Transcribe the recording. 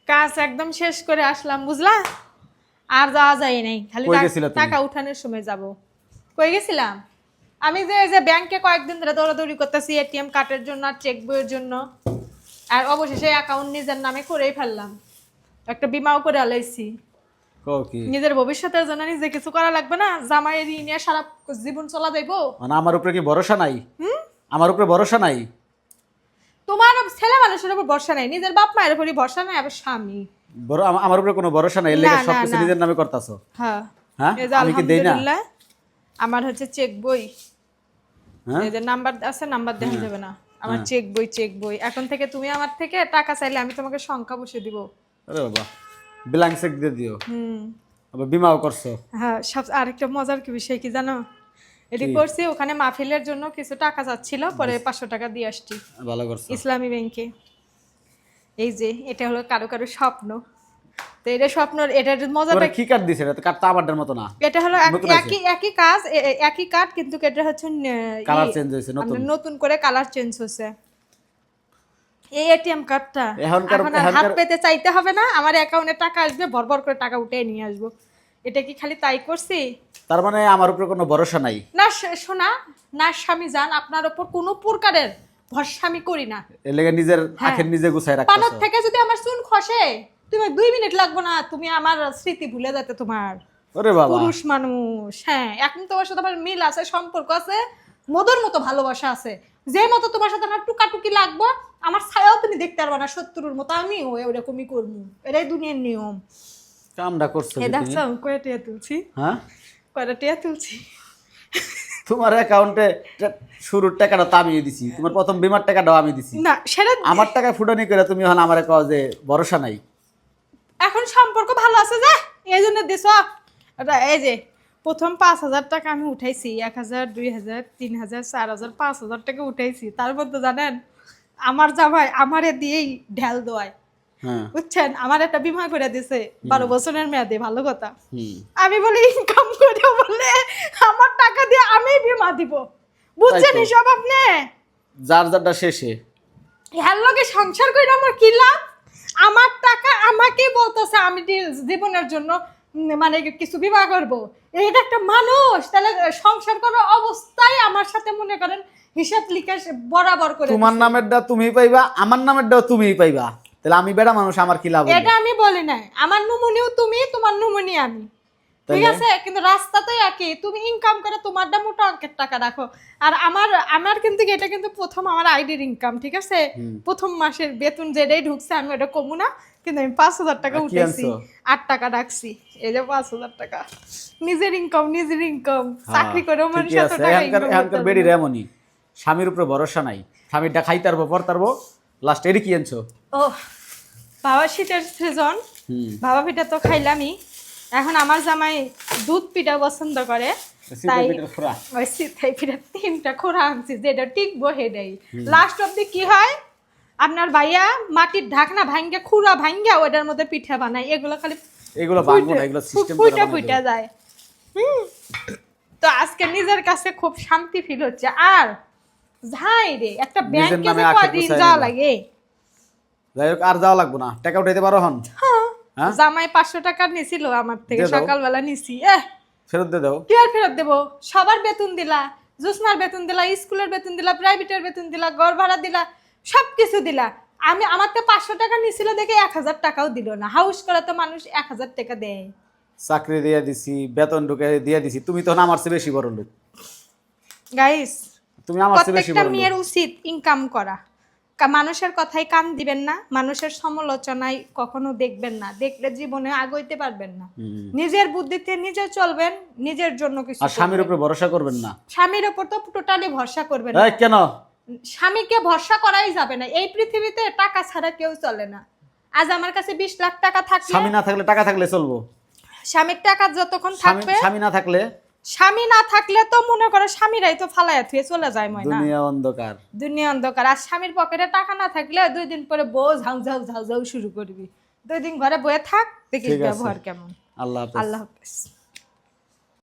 কাজ একদম শেষ করে আসলাম, বুঝলা? আর যাওয়া যায় নাই, খালি কই গেছিলা তুমি? টাকা উঠানোর সময় যাব। কই গেছিলাম? আমি যে ব্যাংকে কয়েকদিন ধরে দৌড়াদৌড়ি করতেছি এটিএম কার্ডের জন্য আর চেক বইয়ের জন্য, আর অবশেষে অ্যাকাউন্ট নিজের নামে করেই ফেললাম। একটা বীমাও করে আলাইছি। কও কি? নিজের ভবিষ্যতের জন্য নিজে কিছু করা লাগবে না? জামাইয়ের ঋণ নিয়ে সারা জীবন চলা যাইবো? মানে আমার উপরে কি ভরসা নাই? আমার উপরে ভরসা নাই? তোমার ছেলে মানুষের উপর ভরসা নাই, নিজের বাপ মায়ের উপরই ভরসা নাই, আবার স্বামী। আমার উপরে কোনো ভরসা নাই, এর না, লেগে না, সবকিছু না। নিজের নামে করতাছো? হ্যাঁ, হ্যাঁ, এই যে আমি কি দেই না? আলহামদুলিল্লাহ আমার হচ্ছে চেক বই, হ্যাঁ, এই যে নাম্বার আছে, নাম্বার দেখা যাবে না, আমার চেক বই। এখন থেকে তুমি আমার থেকে টাকা চাইলে আমি তোমাকে সংখ্যা বসে দিব। আরে বাবা, ব্ল্যাঙ্ক চেক দিয়ে দিও। হুম। আবার বিমাও করছো? হ্যাঁ, সব আরেকটা মজার কি বিষয় কি জানো? এটি কি? করছি, ওখানে মাহফিলের জন্য কিছু টাকা চাচ্ছিল, পরে 500 টাকা দিয়ে আসছি ভালো করছো। ইসলামী ব্যাংকে। এই যে এটা হলো কারো কারো স্বপ্ন, তো এটা স্বপ্ন, এটার মজাটা তোরা কি কাট দিছে? এটা তো কাট তো আমারটার মতো না। এটা হলো নতুন আছে। একই কাজ, একই কাঠ, কিন্তু এটা হচ্ছে কালার চেঞ্জ হয়েছে, নতুন। নতুন করে কালার চেঞ্জ হচ্ছে। এই এটিএম কার্ডটা এখনকার এখন আর হাত পেতে চাইতে হবে না, আমার অ্যাকাউন্টে টাকা আসবে, ভরভর করে টাকা উঠে নিয়ে আসবো। এটা কি খালি তাই করছি? তার মানে আমার উপরে কোনো ভরসা নাই? না শোনা, না স্বামী যান, আপনার ওপর কোনো প্রকারের ভরসা আমি করি না। এর লেগে নিজের হ্যাঁ। আখের নিজে গুছাই পানত রাখতাছো। থেকে যদি আমার চুন খসে, তুমি 2 মিনিট লাগবে না, তুমি আমার স্মৃতি ভুলে যেতে। তোমার ওরে বাবা, পুরুষ মানুষ, হ্যাঁ, এখন তোমার সাথে আমার মিল আছে, সম্পর্ক আছে, মধুর মতো ভালোবাসা আছে। যে মতো তোমার সাথে আমার টুকাটুকি লাগবো, আমার ছায়াও তুমি দেখতে পারবা না, শত্রুর মতো আমি ওরকমই করবো। এটাই দুনিয়ার নিয়ম। কামটা করছো এ কি তুমি? দেখছো কয়টা টিয়া তুলছি? হ্যাঁ, কয়টা টিয়া তুলছি? তোমার অ্যাকাউন্টে শুরুর টাকাটা তো আমি দিছি, তোমার প্রথম বিমার টাকাটাও আমি দিছি। না সেটা আমার টাকায় ফুটানি করে তুমি এখন আমারে কও যে ভরসা নাই। এখন সম্পর্ক ভালো আছে যে এই জন্য দিছ। এই যে প্রথম 5,000 টাকা আমি উঠাইছি, 1,000, 2,000, 3,000, 4,000, 5,000 টাকা উঠাইছি। তারপর তো জানেন আমার জামাই আমারে দিয়েই ঢেল দোয়ায়, হ্যাঁ, বুঝছেন? আমার একটা বিমা করে দিছে 12 বছরের মেয়াদে, ভালো কথা। হুম, আমি বলি ইনকাম করে বলে আমার টাকা দিয়ে আমি বিমা দিব, বুঝছেন তাই তো। এসব আপনি? যার যারটা শেষে। হ্যার লগে সংসার করে আমার কি লাভ? আমার টাকা আমাকেই বলতেছে আমি জীবনের জন্য মানে কিছু বিবাহ করব। এটা একটা মানুষ, তাহলে সংসার করার অবস্থায় আমার সাথে মনে করেন হিসাব লিখে বরাবর করে তোমার দিছে। নামেরটা তুমিই পাইবা, আমার নামেরটাও তুমিই পাইবা, তাহলে আমি বেড়া মানুষ, আমার কি লাভ হইলো? এটা আমি বলি নাই, আমার নুমুনিও তুমি, তোমার নুমুনি আমি, ঠিক তাইলে? আছে? কিন্তু রাস্তা তো একই, তুমি ইনকাম করে তোমারটা মোটা অঙ্কের টাকা রাখো, আর আমার আমার কিন্তু এটা কিন্তু প্রথম আমার আইডির ইনকাম, ঠিক আছে? প্রথম মাসের বেতন যেটাই ঢুকছে আমি ওটা কমু না, কিন্তু আমি 5,000 টাকা আর কি উঠেছি, আনছো? 8 টাকা রাখছি। এই যে 5,000 টাকা নিজের ইনকাম, চাকরি করেও মানুষ ঠিকই এত আছে। টাকা এখানকার ইনকাম এখানকার বেডির এমনই, স্বামীর উপরে ভরসা নাই, স্বামীরটা খাইতারবো পরতারবো, লাস্ট এরই কি আনছো? ও বাবা, শীতের সিজন, হুম, বাবা পিঠা তো খাইলামই। এখন আমার জামাই দুধ পিঠা পছন্দ করে, তাই পিঠের খোরা। ওই সিথাই পিঠা 3টা খোরা আনছি, যেটা টিকবো হেডাই। লাস্ট অব্দি কি হয়, আপনার ভাইয়া মাটির ঢাকনা ভাঙ্গে, খুরা ভাঙ্গে ওটার মধ্যে পিঠা বানায়, এগুলো খালি এগুলো ভাঙবো না, এগুলো সিস্টেম করে বানাই ফুইটা দেবো। যায়। তো আজকে নিজের কাছে খুব শান্তি ফিল হচ্ছে। আর যাই রে, একটা নিজের ব্যাংকে নামে যে আখের কদিন গুছাই যাওয়া নিবা। লাগে। যাই হোক, আর যাওয়া লাগবো না, টাকা উঠাইতে পারো হন? হ্যাঁ, জামাই 500 টাকা নিছিল আমার থেকে, দিয়ে দাও। সকালবেলা নিছি। ফেরত দিয়ে দাও। কি আর ফেরত দেবো? সবার বেতন দিলা, জোসনার বেতন দিলা, স্কুলের বেতন দিলা, প্রাইভেটের বেতন দিলা, ঘর ভাড়া দিলা, সবকিছু দিলা। আমি আমার তো 500 টাকা নিছিল দেখে 1,000 টাকাও দিল না। হাউস করে তো মানুষ 1,000 টাকা দেয়। চাকরি দিয়ে দিছি, বেতন ঢুকে দিয়ে দিছি, তুমি তো আমার চেয়ে বেশি বড় লোক। গাইস, তুমি আমার চেয়ে বেশি প্রত্যেকটা বড় লোক। মেয়ের উচিত ইনকাম করা। মানুষের কথায় কান দিবেন না, মানুষের সমালোচনায় কখনো দেখবেন না, দেখলে জীবনে আগাইতে পারবেন না। নিজের বুদ্ধিতে নিজে চলবেন, নিজের জন্য কিছু আর স্বামীর করবেন। উপরে ভরসা করবেন না। স্বামীর উপর তো টোটালি ভরসা করবেন না। এই কেন? স্বামীকে ভরসা করাই যাবে না, এই পৃথিবীতে টাকা ছাড়া কেউ চলে না। আজ আমার কাছে 20 লাখ টাকা থাকলে, স্বামী না থাকলে, টাকা থাকলে চলবো। স্বামীর টাকা যতক্ষণ থাকবে, স্বামী না থাকলে স্বামী না থাকলে তো মনে করো স্বামীরাই তো ফালাইয়া থুয়ে চলে যায় ময়না। দুনিয়া অন্ধকার। দুনিয়া অন্ধকার। আর স্বামীর পকেটে টাকা না থাকলে 2 দিন পরে বউ ঝাউ ঝাউ শুরু করবি। 2 দিন ঘরে বয়ে থাক, দেখিস ঠিক আছে। ব্যবহার কেমন। আল্লাহ হাফেজ। আল্লাহ হাফেজ।